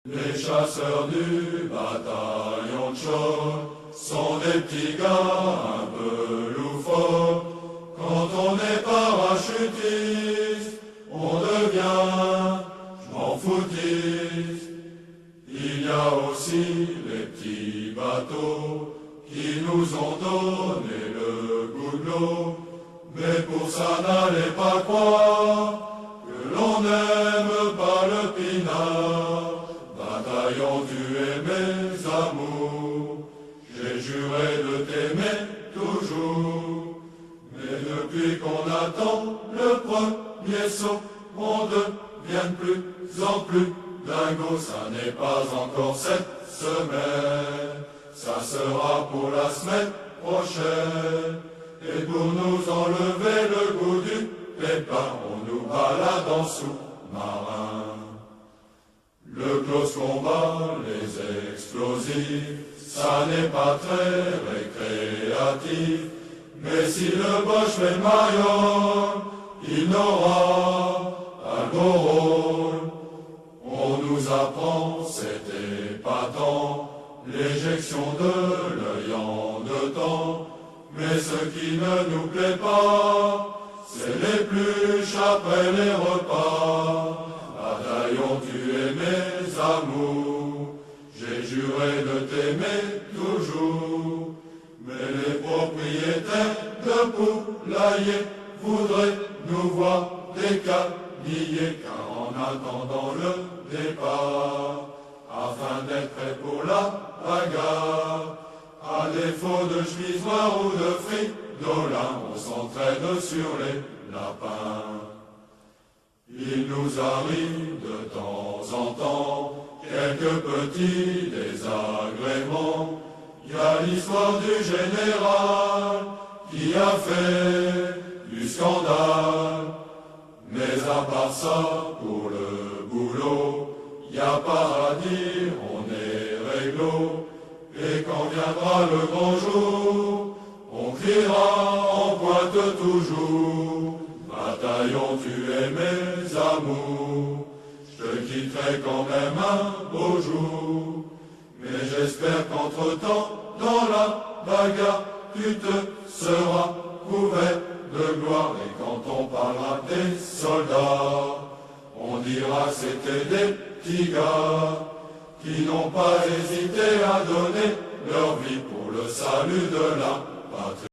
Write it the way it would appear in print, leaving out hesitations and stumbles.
Les chasseurs du bataillon de Chaude sont des petits gars un peu loufoques. Quand on est parachutiste, on devient j'm'en foutiste. Il y a aussi les petits bateaux qui nous ont donné le goût de l'eau. Mais pour ça n'allez pas croire que l'on n'aime pas le pinard. Bataillon, tu es mes amours, j'ai juré de t'aimer toujours. Mais depuis qu'on attend le premier saut, on devient de plus en plus dingo. Ça n'est pas encore cette semaine, ça sera pour la semaine prochaine. Et pour nous enlever le goût du pépin, on nous balade en sous-marin. Le close combat, les explosifs, ça n'est pas très récréatif. Mais si le Boche fait le maillot, il n'aura pas le beau rôle. On nous apprend, c'est épatant, l'éjection de l'œil en deux temps. Mais ce qui ne nous plaît pas, c'est l'épluche après les repas. Bataillon, tu es mes amours, j'ai juré de t'aimer toujours. Mais les propriétaires de poulaillers voudraient nous voir décaniller, car en attendant le départ, afin d'être prêt pour la bagarre, à défaut de chemise noire ou de fridolin, on s'entraîne sur les lapins. Il nous arrive de temps en temps quelques petits désagréments. Il y a l'histoire du général qui a fait du scandale. Mais à part ça, pour le boulot, y a pas à dire, on est réglo. Et quand viendra le grand jour, on criera en pointe toujours. Bataillon, tu es mes amours, je te quitterai quand même un beau jour. Mais j'espère qu'entre-temps, dans la bagarre, tu te seras couvert de gloire. Et quand on parlera des soldats, on dira que c'était des petits gars qui n'ont pas hésité à donner leur vie pour le salut de la patrie.